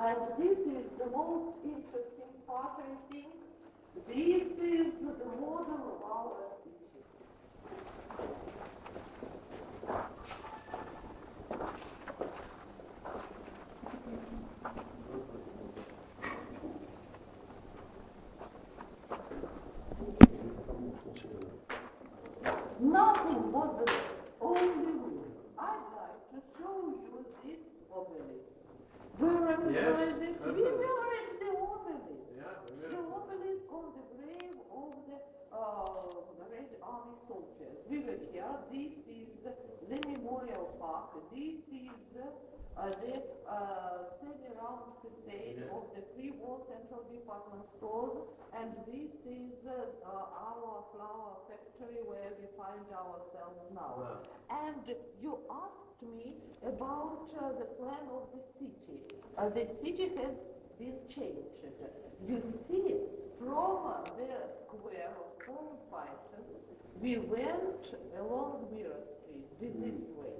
And this is the most interesting part, I think. This is the model of our city. Nothing was there, only wood. I'd like to show you this obelisk. Where am I? We were at the obelisk. The obelisk on the grave of the Red Army soldiers. We were here. This is the memorial park. This is the semi-round facade of the pre-war Central Department stores, and this is our flower factory where we find ourselves now. Wow. And you asked me about the plan of the city. The city has been changed. You see, from the square of foreign fighters, we went along Mirror Street, this way.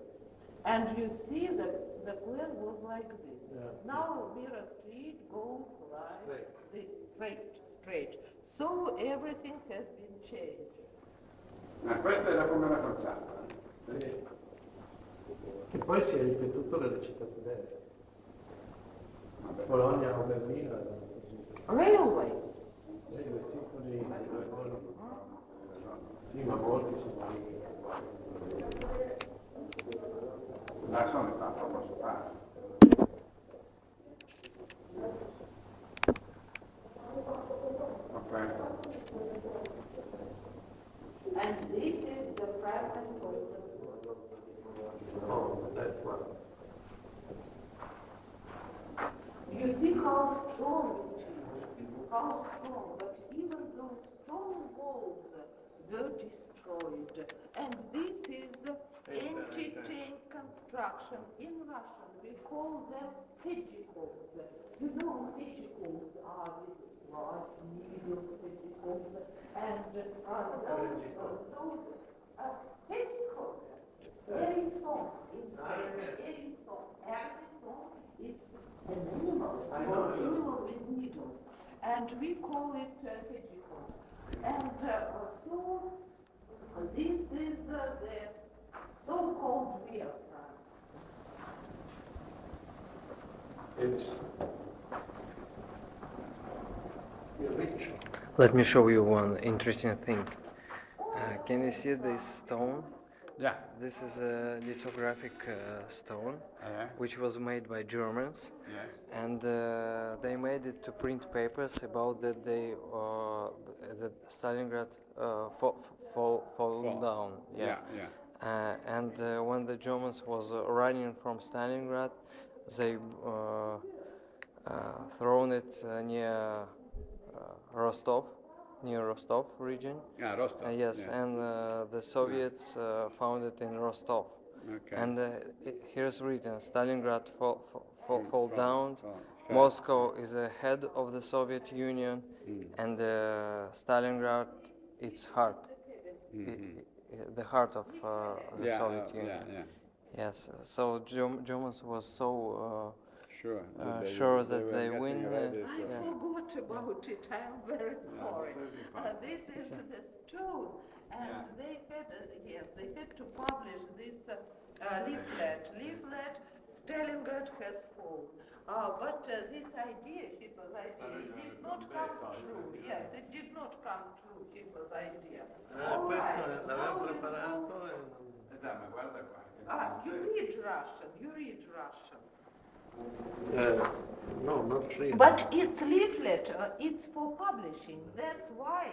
And you see that the plan was like this. Yeah. Now Mirror Street goes like this, straight. So everything has been changed. Ma questa è la come la facciata. Sì. Che poi si è ripetuto nelle città tedesche. Bologna o Berlino erano così. Railway. I vestiti sì, ma molti sono lì. La sono fatta posso fare. Ok. And this is the fragment of the Oh, that one. You see how strong it is, how strong, but even those strong walls were destroyed. And this is anti-tank construction. In Russian, we call them hedgehogs. You know, hedgehogs are these large needle hedgehogs, and those hedgehogs, very soft, very soft. Every soft, it's an animal with needles, and we call it hedgehog. And so this is the so-called rear front. It's rich. Let me show you one interesting thing. Can you see this stone? Yeah. This is a lithographic stone, which was made by Germans, and they made it to print papers about that they that Stalingrad fall down. And when the Germans was running from Stalingrad, they thrown it near Rostov region. Yeah, Rostov. Yes, and the Soviets found it in Rostov. Okay. And here's written: Stalingrad fall down. Moscow is the head of the Soviet Union, and Stalingrad, its heart, the heart of the Soviet Union. Yes. So Germans was so. Sure that they win. I forgot about it. I'm very sorry. This is the stone, and they had to publish this leaflet. Stalingrad has fallen. But this idea, people's idea, it did not come true. Yes, it did not come true, people's idea. All right. You read Russian. No, not really. But it's leaflet, it's for publishing. That's why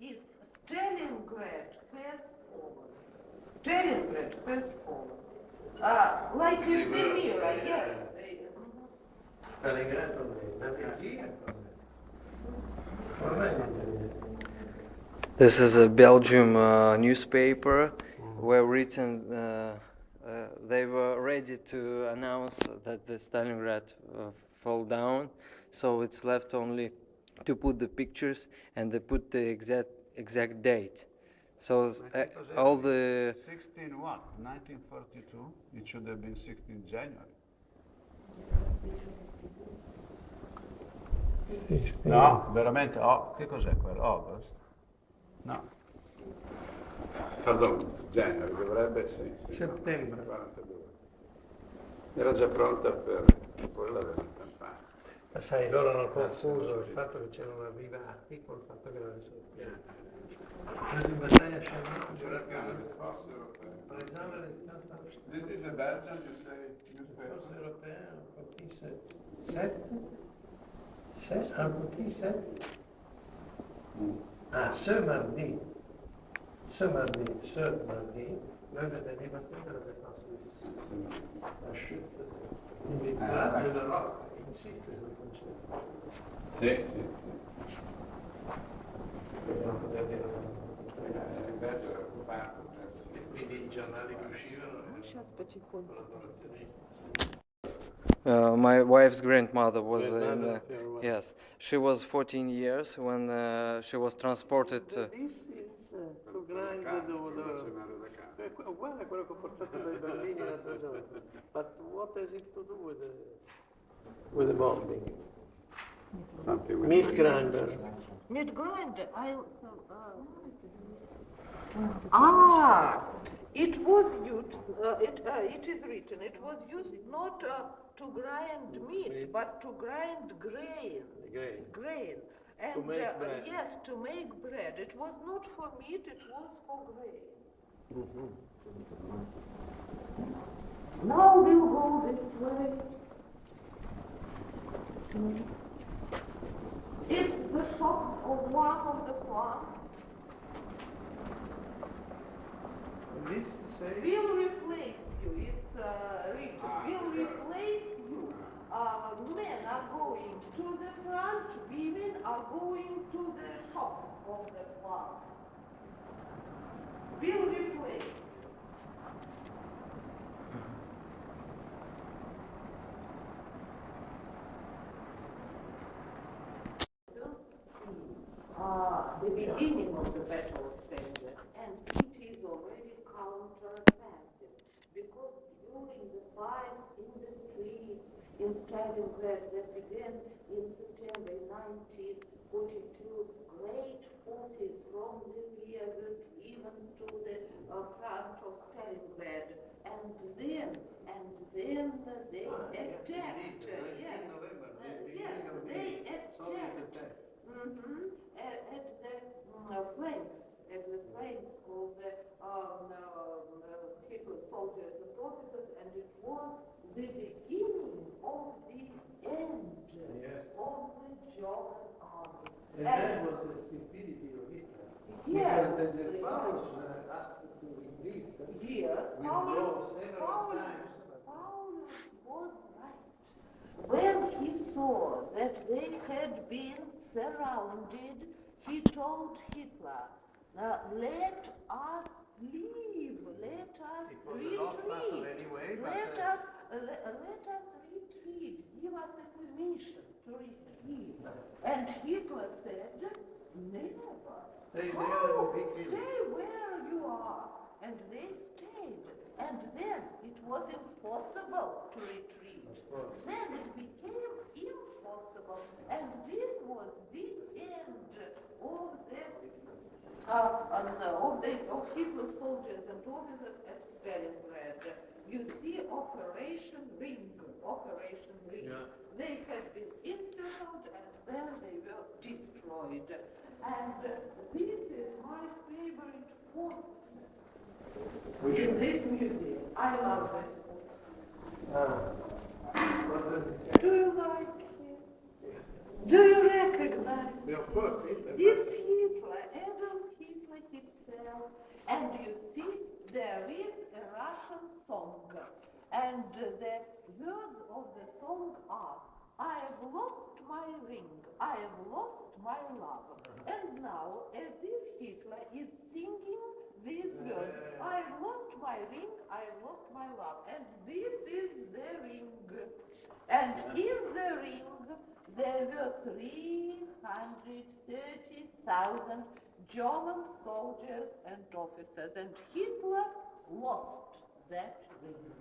it's Stalingrad has fallen. Stalingrad has fallen. Like in the mirror, yes. Stalingrad This is a Belgium newspaper where written they were ready to announce that the Stalingrad fall down, so it's left only to put the pictures, and they put the exact date. So all the 1942. It should have been 16 January. No, veramente, che cos'è quello? August? No. Pardon, gennaio, dovrebbe, sì. Settembre. 42. Era già pronta per... poi l'aveva stampata. Ma sai, loro hanno confuso il fatto che c'erano arrivati col fatto che erano soppiati. Preso in battaglia presava le stampe. This is a Belgian, you say, newspaper? Forse europea, un po' più sette? Un po' più sette? Ah, ce mardi, noi vedevamo prendere le cose. La chute, l'immigrato della rocca, insiste sul concetto. Sì. Non poteva dire Il Belgio era occupato. e quindi i giornali che uscivano erano collaborazionisti. My wife's grandmother was in Grandmother the, of your wife. yes, she was 14 years when she was transported. This is to grind the uguale a quello che ho portato dai bambini l'altro giorno. But what has it to do with the bombing? Something with Meat grinder. Meat grinder. It was used. It is written. It was used not to grind meat, but to grind grain. Grain. And To make bread. yes, to make bread. It was not for meat. It was for grain. Now we'll go this way. It's the shop of one of the farms. This says Will replace you. It's written. Will replace you. Men are going to the front. Women are going to the shops of the farms. Will replace. The beginning of the Battle of Stalingrad, and it is already counter-offensive, because during the fights in the streets in Stalingrad that began in September 1942, great forces from the rear were driven to the front of Stalingrad, and then they attacked. They attacked. At the flanks of the Hitler soldiers and officers, and it was the beginning of the end of the German army. and that was the stupidity of Hitler. Yes, Because the powers asked to retreat. yes, Withdraw several times. Paulus was right. When he saw that they had been surrounded, he told Hitler, let us leave, let us It was a lost battle retreat, anyway, but, let us retreat, give us a permission to retreat. And Hitler said, never. Stay there Go, and be killed. stay where you are. And they stayed. And then it was impossible to retreat. Then it became impossible. And this was the end of Hitler's soldiers and officers at Stalingrad. You see Operation Ring. Yeah. They had been encircled and then they were destroyed. And this is my favorite point in this museum. I love this book. What does it say? Do you like it? Do you recognize it? Of course, Hitler. It's Hitler, Adolf Hitler himself. And you see, there is a Russian song. And the words of the song are, I have lost my ring, I have lost my love. And now, as if Hitler is singing these words, I have lost my ring, I have lost my love. And this is the ring. And in the ring, there were 330,000 German soldiers and officers, and Hitler lost that ring.